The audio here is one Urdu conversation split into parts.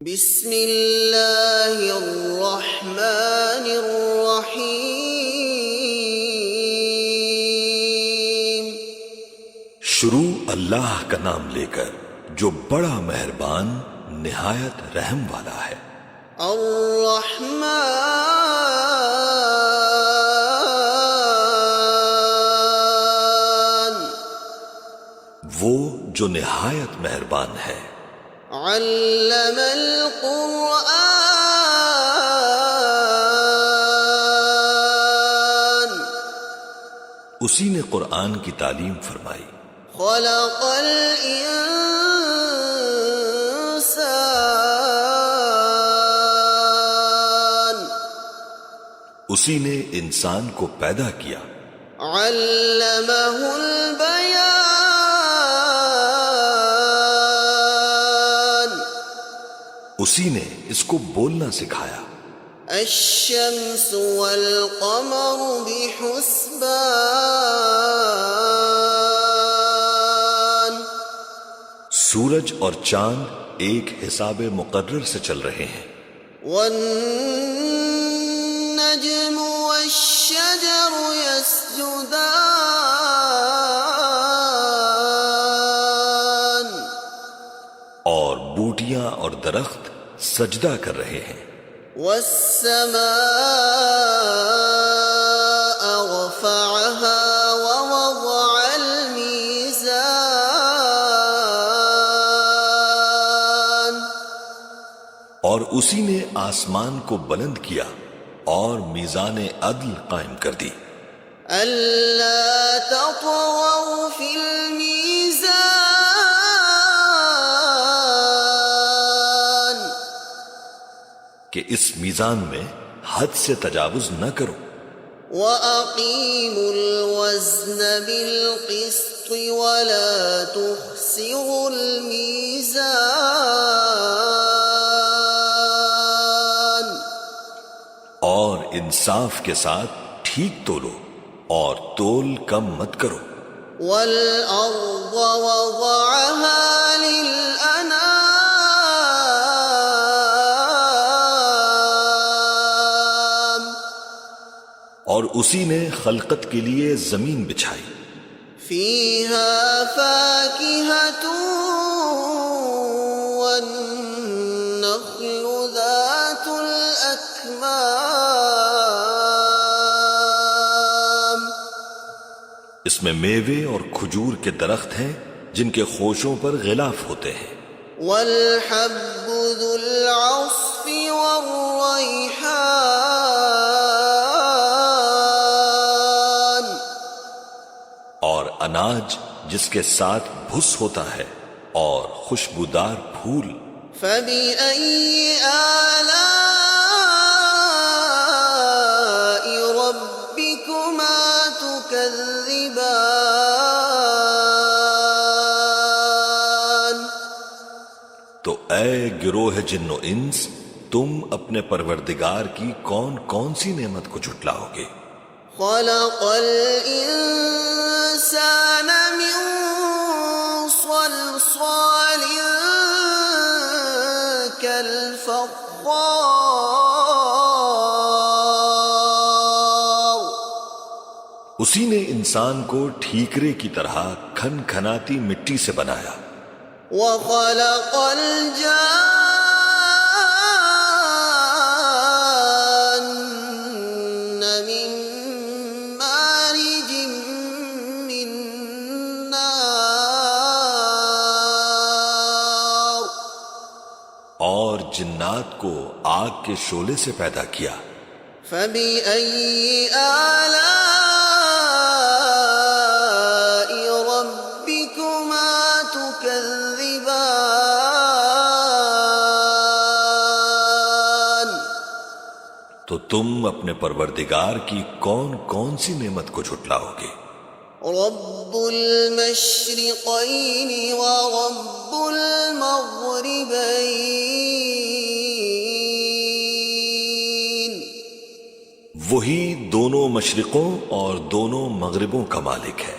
بسم اللہ الرحمن الرحیم۔ شروع اللہ کا نام لے کر جو بڑا مہربان نہایت رحم والا ہے۔ الرحمن، وہ جو نہایت مہربان ہے۔ علم القرآن، اسی نے قرآن کی تعلیم فرمائی۔ خلق الانسان، اسی نے انسان کو پیدا کیا۔ علمہ البیان، اسی نے اس کو بولنا سکھایا۔ الشمس والقمر بحسبان، سورج اور چاند ایک حساب مقرر سے چل رہے ہیں۔ والنجم والشجر يسجدان، اور بوٹیاں اور درخت سجدہ کر رہے ہیں۔ والسماء رفعها ووضع الميزان، اور اسی نے آسمان کو بلند کیا اور میزان عدل قائم کر دی۔ ألا تطغوا في الميزان، کہ اس میزان میں حد سے تجاوز نہ کرو۔ وَأَقِيمُوا الْوَزْنَ بِالْقِسْطِ وَلَا تُخْسِرُوا الْمِيزَانَ، اور انصاف کے ساتھ ٹھیک تولو اور تول کم مت کرو۔ وَالْأَرْضَ وَضَعَهَا لِلْأَنَامِ، اور اسی نے خلقت کے لیے زمین بچھائی۔ فِيهَا فَاكِهَةٌ وَالنَّخْلُ ذَاتُ الْأَكْمَامِ، اس میں میوے اور کھجور کے درخت ہیں جن کے خوشوں پر غلاف ہوتے ہیں۔ وَالْحَبُّ ذُو الْعَصْفِ وَالرَّيْحَانُ، اور اناج جس کے ساتھ بھس ہوتا ہے اور خوشبودار پھول۔ فَبِأَيِّ آلَاءِ رَبِّكُمَا تُكَذِّبَانِ، تو اے گروہ جن و انس، تم اپنے پروردگار کی کون کون سی نعمت کو جھٹلاؤ گے؟ خَلَقَ الْإِنسَانَ مِنْ صَلْصَالٍ كَالْفَخَّارِ، اسی نے انسان کو ٹھیکرے کی طرح کھن کھناتی مٹی سے بنایا۔ وَخَلَقَ الْجَانَّ مِن مَّارِجٍ مِّن نَّارٍ، اور جنات کو آگ کے شعلے سے پیدا کیا۔ فَبِأَيِّ آلَاءِ رَبِّكُمَا تُكَذِّبَانِ، تو تم اپنے پروردگار کی کون کون سی نعمت کو جھٹلاؤ گے؟ رب المشرقین ورب المغربین، وہی دونوں مشرقوں اور دونوں مغربوں کا مالک ہے۔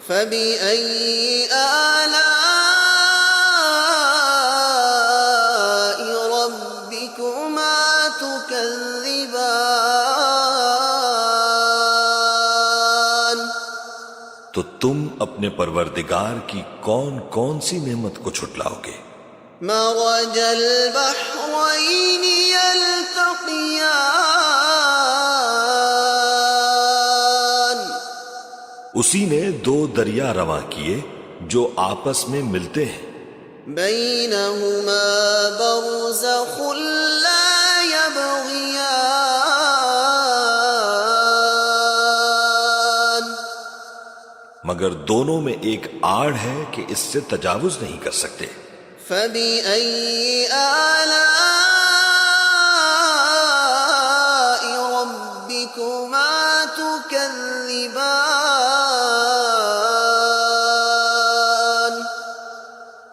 فَبِأَيِّ آلَاءِ تكذبان تو تم اپنے پروردگار کی کون کون سی نعمت کو جھٹلاؤ گے؟ مرج البحرين يلتقيان اسی نے دو دریا رواں کیے جو آپس میں ملتے ہیں، بينهما برزخ لا يبغيان مگر دونوں میں ایک آڑ ہے کہ اس سے تجاوز نہیں کر سکتے۔ فبأي آلاء ربكما تكذبان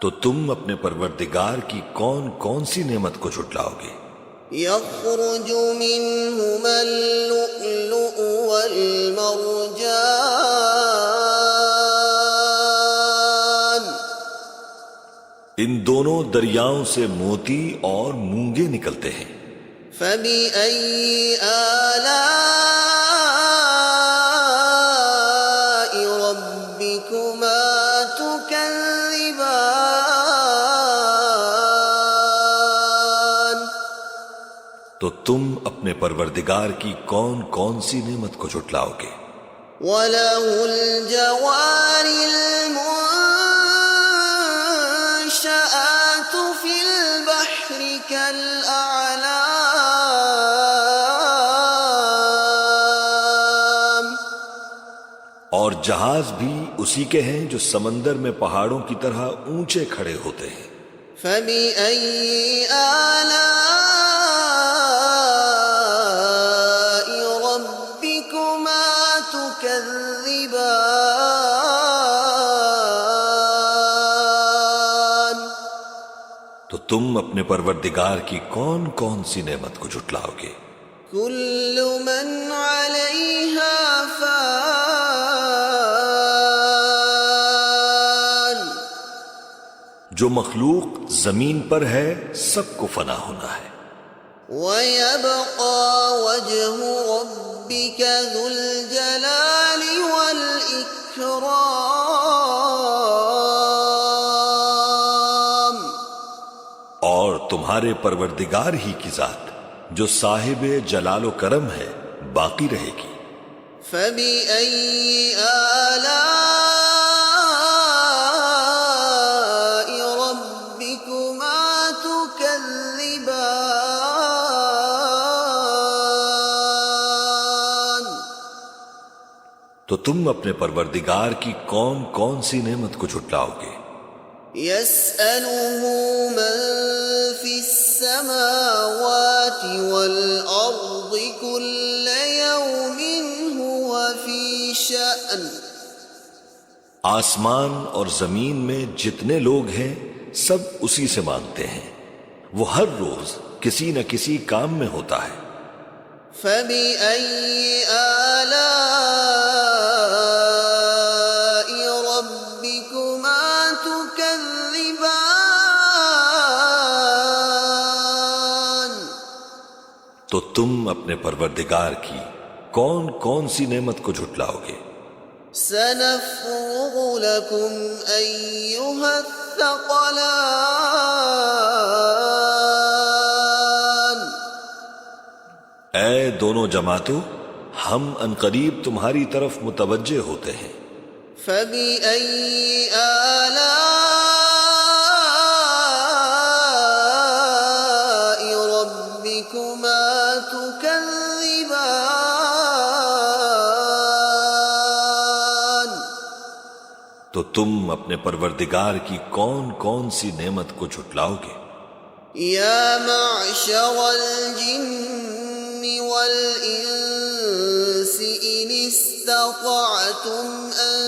تو تم اپنے پروردگار کی کون کون سی نعمت کو جھٹلاؤ گے؟ يخرج منهما اللؤلؤ والمرجان ان دونوں دریاؤں سے موتی اور مونگے نکلتے ہیں۔ فبأي آلاء ربكما تكذبان تو تم اپنے پروردگار کی کون کون سی نعمت کو جھٹلاؤ گے؟ وله الجوار المنشآت في البحر كالأعلام اور جہاز بھی اسی کے ہیں جو سمندر میں پہاڑوں کی طرح اونچے کھڑے ہوتے ہیں۔ فبأي آلاء ربكما تكذبان تو تم اپنے پروردگار کی کون کون سی نعمت کو جھٹلاؤ گے؟ كل من عليها فان جو مخلوق زمین پر ہے سب کو فنا ہونا ہے، ويبقى وجه ربك ذو الجلال والإكرام اور تمہارے پروردگار ہی کی ذات جو صاحب جلال و کرم ہے باقی رہے گی۔ فبأي آلاء ربكما تكذبان تو تم اپنے پروردگار کی کون کون سی نعمت کو جھٹلاؤ گے؟ يسأله من في السماوات والأرض كل يوم هو في شأن آسمان اور زمین میں جتنے لوگ ہیں سب اسی سے مانگتے ہیں، وہ ہر روز کسی نہ کسی کام میں ہوتا ہے۔ فبأي آلاء ربكما تكذبان تو تم اپنے پروردگار کی کون کون سی نعمت کو جھٹلاؤ گے؟ سنفرغ لكم أيها الثقلان اے دونوں جماعتوں، ہم انقریب تمہاری طرف متوجہ ہوتے ہیں۔ فبأي آلاء ربكما تكذبان تو تم اپنے پروردگار کی کون کون سی نعمت کو جھٹلاؤ گے؟ يا معشر الجن والإنس إن استطعتم أن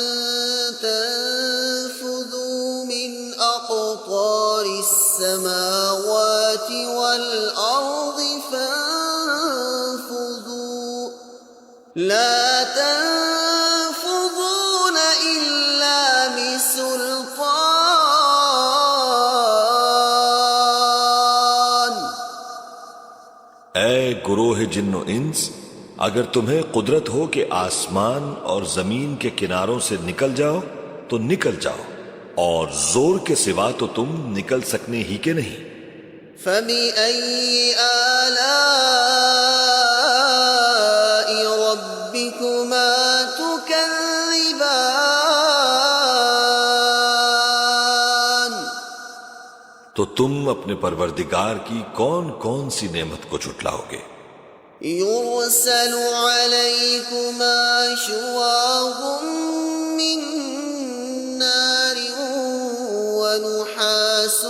تنفذوا من أقطار السماوات والأرض فانفذوا لا تنفذون إلا بسلطان اے گروہ جن و انس، اگر تمہیں قدرت ہو کہ آسمان اور زمین کے کناروں سے نکل جاؤ تو نکل جاؤ، اور زور کے سوا تو تم نکل سکنے ہی کے نہیں۔ فَبِأَيِّ آلَاءِ رَبِّكُمَا تُكَذِّبَانِ؟ تو تم اپنے پروردگار کی کون کون سی نعمت کو جھٹلاؤ گے؟ يُرْسَلُ عَلَيْكُمَا شُوَاظٌ مِّن نَّارٍ وَنُحَاسٌ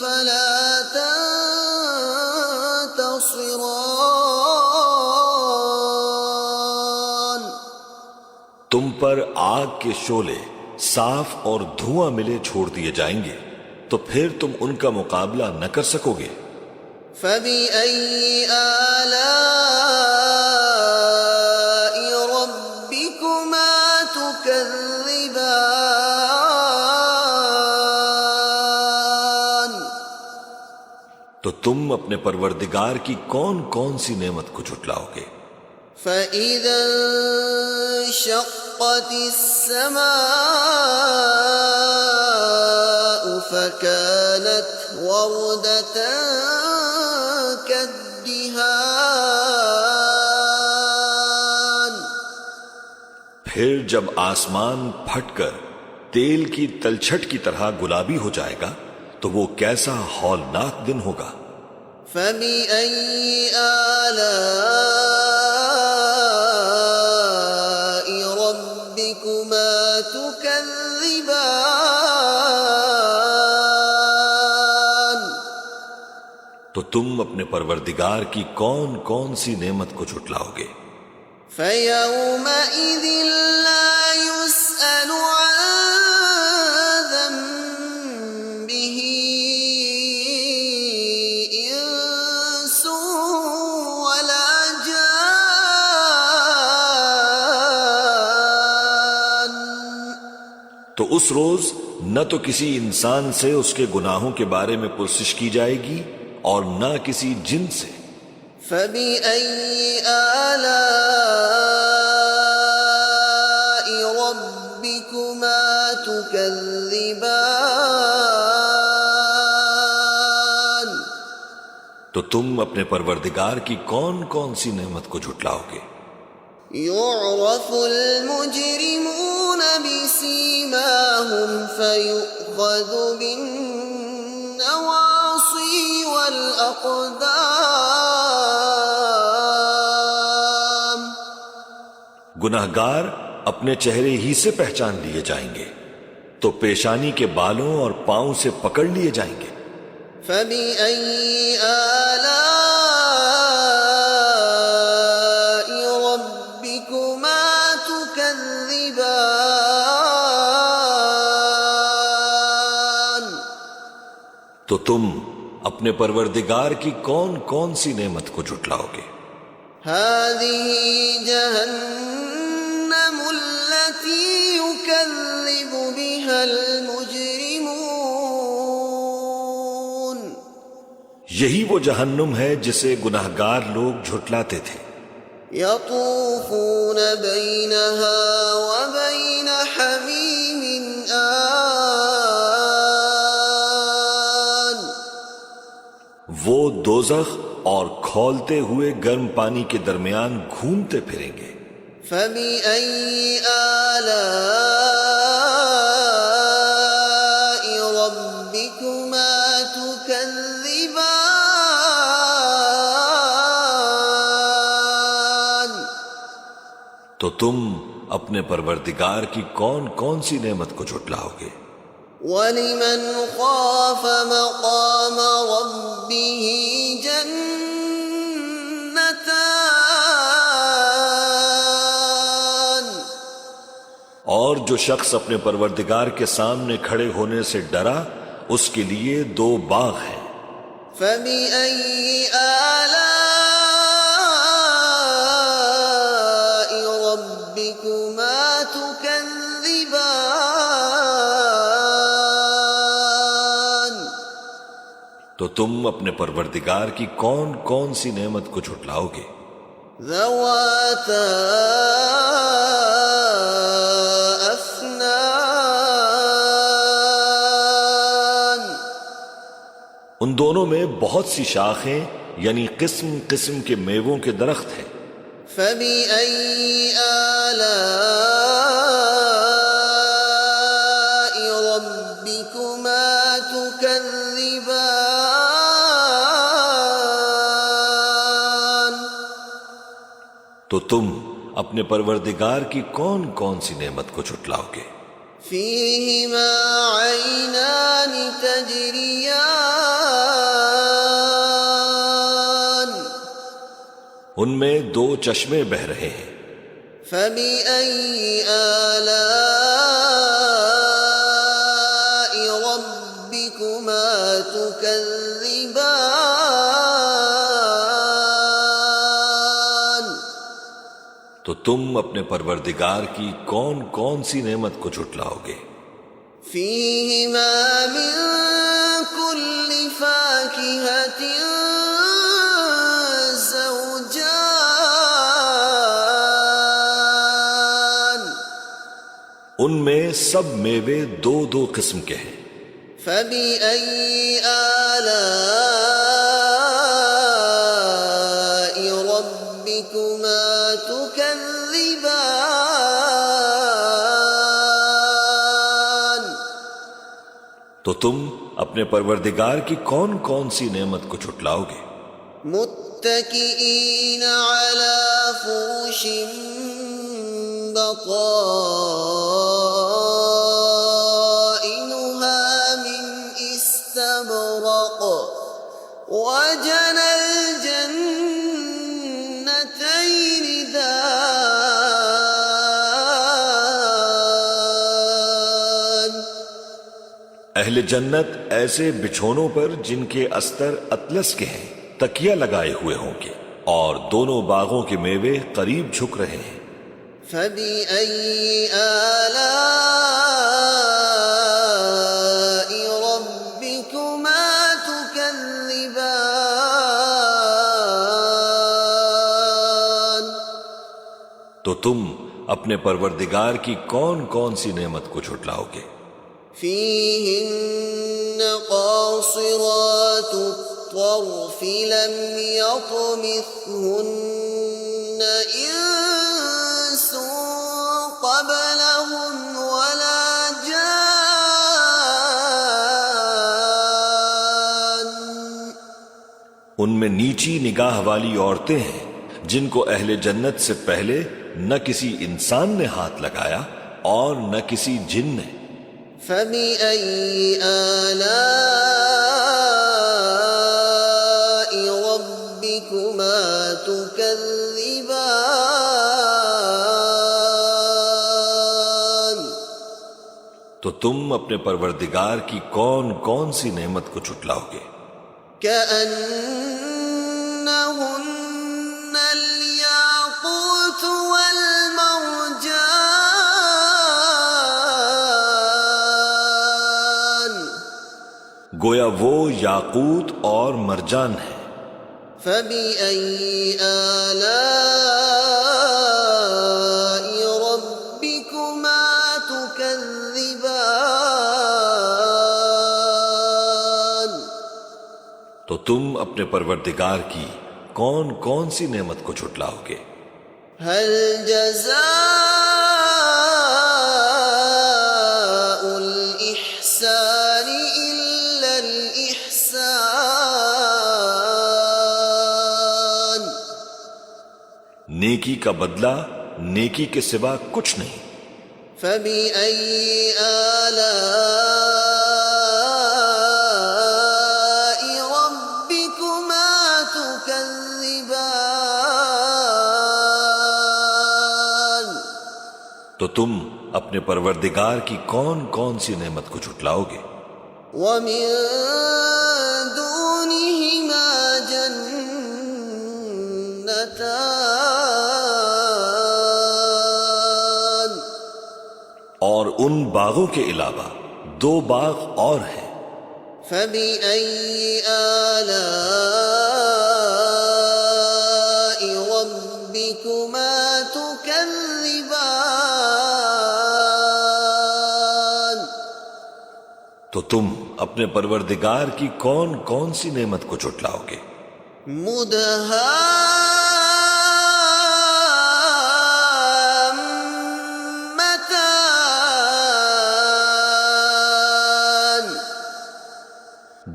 فَلَا تَنتَصِرَانِ۔ تم پر آگ کے شعلے صاف اور دھواں ملے چھوڑ دیے جائیں گے، تو پھر تم ان کا مقابلہ نہ کر سکو گے۔ فَبِأَيِّ آلَاءِ رَبِّكُمَا تُكَذِّبَانِ؟ تو تم اپنے پروردگار کی کون کون سی نعمت کو جھٹلاؤ گے؟ فَإِذَا انشَقَّتِ السَّمَاءُ فَكَانَتْ وَرْدَةً كَالدِّهَانِ۔ پھر جب آسمان پھٹ کر تیل کی تلچھٹ کی طرح گلابی ہو جائے گا تو وہ کیسا ہولناک دن ہوگا۔ فَبِأَيِّ آلَاءِ رَبِّكُمَا تُكَذِّبَانِ؟ تو تم اپنے پروردگار کی کون کون سی نعمت کو جھٹلاؤ گے؟ فَيَوْمَئِذٍ لَّا يُسْأَلُ عَن ذَنبِهِ إِنسٌ وَلَا جَانٌّ۔ تو اس روز نہ تو کسی انسان سے اس کے گناہوں کے بارے میں پرسش کی جائے گی اور نہ کسی جن سے۔ فَبِأَيِّ آلَاءِ رَبِّكُمَا تُكَذِّبَانِ؟ تو تم اپنے پروردگار کی کون کون سی نعمت کو جھٹلاؤ گے؟ يُعْرَفُ الْمُجْرِمُونَ بِسِيمَاهُمْ فَيُؤْخَذُ بِالنَّوَاصِي وَالْأَقْدَامِ۔ گناہگار اپنے چہرے ہی سے پہچان لیے جائیں گے تو پیشانی کے بالوں اور پاؤں سے پکڑ لیے جائیں گے۔ فَبِأَيِّ آلَاءِ رَبِّكُمَا تُكَذِّبَانِ؟ تو تم اپنے پروردگار کی کون کون سی نعمت کو جھٹلاؤ گے؟ هَٰذِهِ جَهَنَّمُ الَّتِي يُكَذِّبُ بِهَا الْمُجْرِمُونَ۔ یہی وہ جہنم ہے جسے گناہگار لوگ جھٹلاتے تھے۔ يَطُوفُونَ بَيْنَهَا وَبَيْنَ حَمِيمٍ آنٍ۔ وہ دوزخ اور کھولتے ہوئے گرم پانی کے درمیان گھومتے پھریں گے۔ فَبِأَيِّ آلَاءِ رَبِّكُمَا تُكَذِّبَانِ؟ تو تم اپنے پروردگار کی کون کون سی نعمت کو جھٹلاؤ گے؟ وَلِمَنْ خَافَ مَقَامَ رَبِّهِ جَنَّتَانِ۔ اور جو شخص اپنے پروردگار کے سامنے کھڑے ہونے سے ڈرا اس کے لیے دو باغ ہیں۔ فَبِأَيِّ آلَاءِ رَبِّكُمَا تُكَذِّبَانِ؟ تو تم اپنے پروردگار کی کون کون سی نعمت کو جھٹلاؤ گے؟ ذواتا افنان، ان دونوں میں بہت سی شاخیں یعنی قسم قسم کے میووں کے درخت ہیں۔ فبأي آلاء ربكما تكذبان، تو تم اپنے پروردگار کی کون کون سی نعمت کو جھٹلاؤ گے؟ فيهما عينان تجريان، ان میں دو چشمے بہ رہے ہیں۔ فبأي آلاء ربكما تكذبان، تو تم اپنے پروردگار کی کون کون سی نعمت کو جھٹلاؤ گے؟ فيهما من كل فاكهة زوجان، ان میں سب میوے دو دو قسم کے ہیں۔ فبأي آلاء ربكما تكذبان، تو تم اپنے پروردگار کی کون کون سی نعمت کو جھٹلاؤ گے؟ متكئين على فرش بطائنها من استبرق، وجنى الجنتين دان، اہل جنت ایسے بچھونوں پر جن کے استر اطلس کے ہیں تکیہ لگائے ہوئے ہوں گے، اور دونوں باغوں کے میوے قریب جھک رہے ہیں۔ فبأي آلاء ربكما تكذبان، تو تم اپنے پروردگار کی کون کون سی نعمت کو جھٹلاؤ گے؟ فيهن قاصرات الطرف لم يطمثهن إنس قبلهم ولا جان، ان میں نیچی نگاہ والی عورتیں ہیں جن کو اہل جنت سے پہلے نہ کسی انسان نے ہاتھ لگایا اور نہ کسی جن نے۔ فبأي آلاء ربكما تكذبان، تو تم اپنے پروردگار کی کون کون سی نعمت کو جھٹلاؤ گے؟ كأنهن الياقوت والمرجان، گویا وہ یاقوت اور مرجان ہے۔ فبأي آلاء ربكما تكذبان، تو تم اپنے پروردگار کی کون کون سی نعمت کو جھٹلاؤ گے؟ هل جزاء الإحسان إلا الإحسان، نیکی کا بدلہ نیکی کے سوا کچھ نہیں۔ فبأي آلاء ربكما تكذبان، تو تم اپنے پروردگار کی کون کون سی نعمت کو جھٹلاؤ گے؟ ومن دونهما جنتان، اور ان باغوں کے علاوہ دو باغ اور ہیں۔ فبأي آلاء ربكما تكذبان تو تم اپنے پروردگار کی کون کون سی نعمت کو جھٹلاؤ گے؟ مدہامتان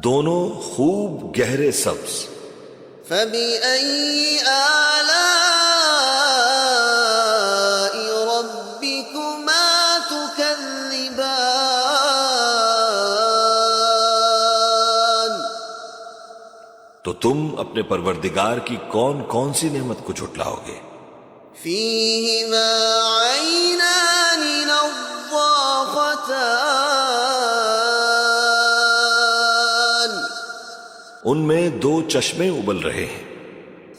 دونوں خوب گہرے سبز۔ فبأي آلاء ربكما تكذبان تو تم اپنے پروردگار کی کون کون سی نعمت کو جھٹلاؤ گے؟ فيهما عينان نضاختان ان میں دو چشمے ابل رہے ہیں۔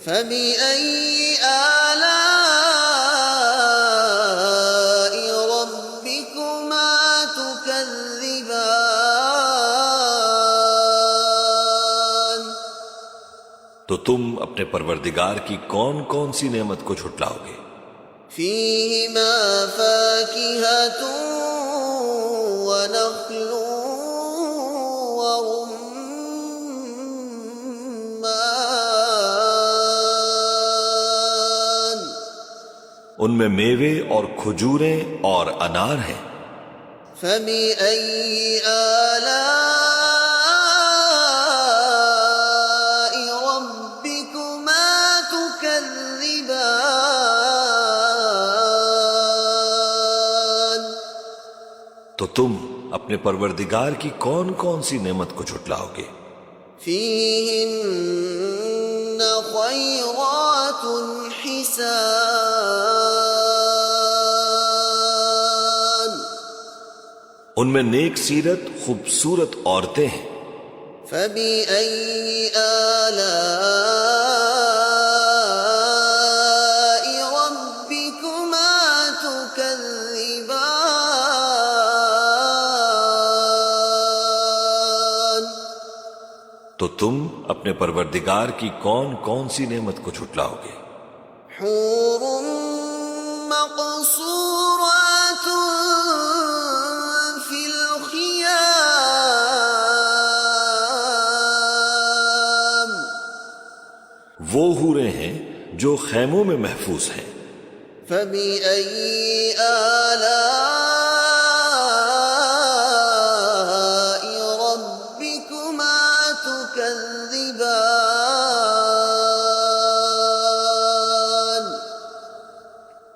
فبأي آلاء ربكما تكذبان تو تم اپنے پروردگار کی کون کون سی نعمت کو جھٹلاؤ گے؟ فيهما فاكهة ونخل ورمان ان میں میوے اور کھجوریں اور انار ہیں۔ فبأي آلاء ربكما تكذبان تو تم اپنے پروردگار کی کون کون سی نعمت کو جھٹلاؤ گے؟ فيهن خيرات حسان ان میں نیک سیرت خوبصورت عورتیں ہیں۔ فبأي آلاء ربكما تكذبان تو تم اپنے پروردگار کی کون کون سی نعمت کو جھٹلاؤ گے؟ حور مقصورات في الخيام وہ حوریں ہیں جو خیموں میں محفوظ ہیں۔ فبأي آلاء ربكما تكذبان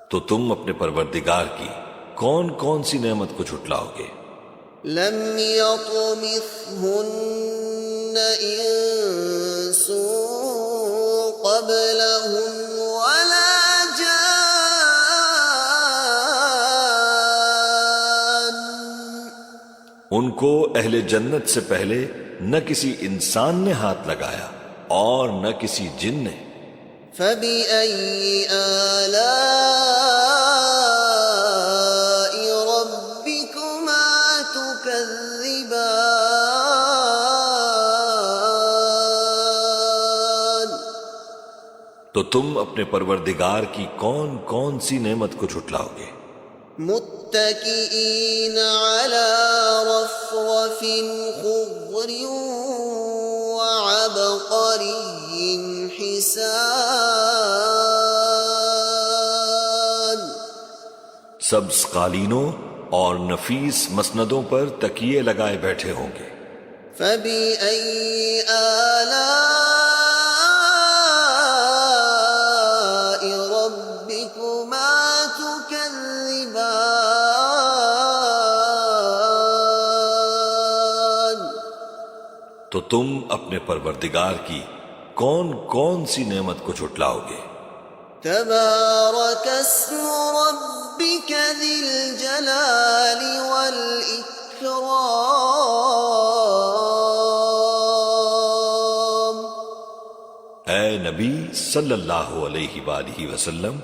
تو تم اپنے پروردگار کی کون کون سی نعمت کو جھٹلاؤ گے؟ لم يطمثهن إنس قبلهم ولا جان ان کو اہل جنت سے پہلے نہ کسی انسان نے ہاتھ لگایا اور نہ کسی جن نے۔ فبأي آلاء ربكما تكذبان تو تم اپنے پروردگار کی کون کون سی نعمت کو جھٹلاؤ گے؟ متكئين على رفرف خضر وعبقري حسان سبز قالینوں اور نفیس مسندوں پر تکیے لگائے بیٹھے ہوں گے۔ فبأي آلاء ربكما تكذبان تو تم اپنے پروردگار کی کون کون سی نعمت کو جھٹلاؤ گے؟ تبارك اسم ربك ذي الجلال والإكرام اے نبی صلی اللہ علیہ وآلہ وسلم،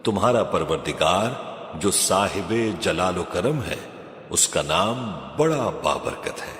تمہارا پروردگار جو صاحب جلال و کرم ہے، اس کا نام بڑا بابرکت ہے۔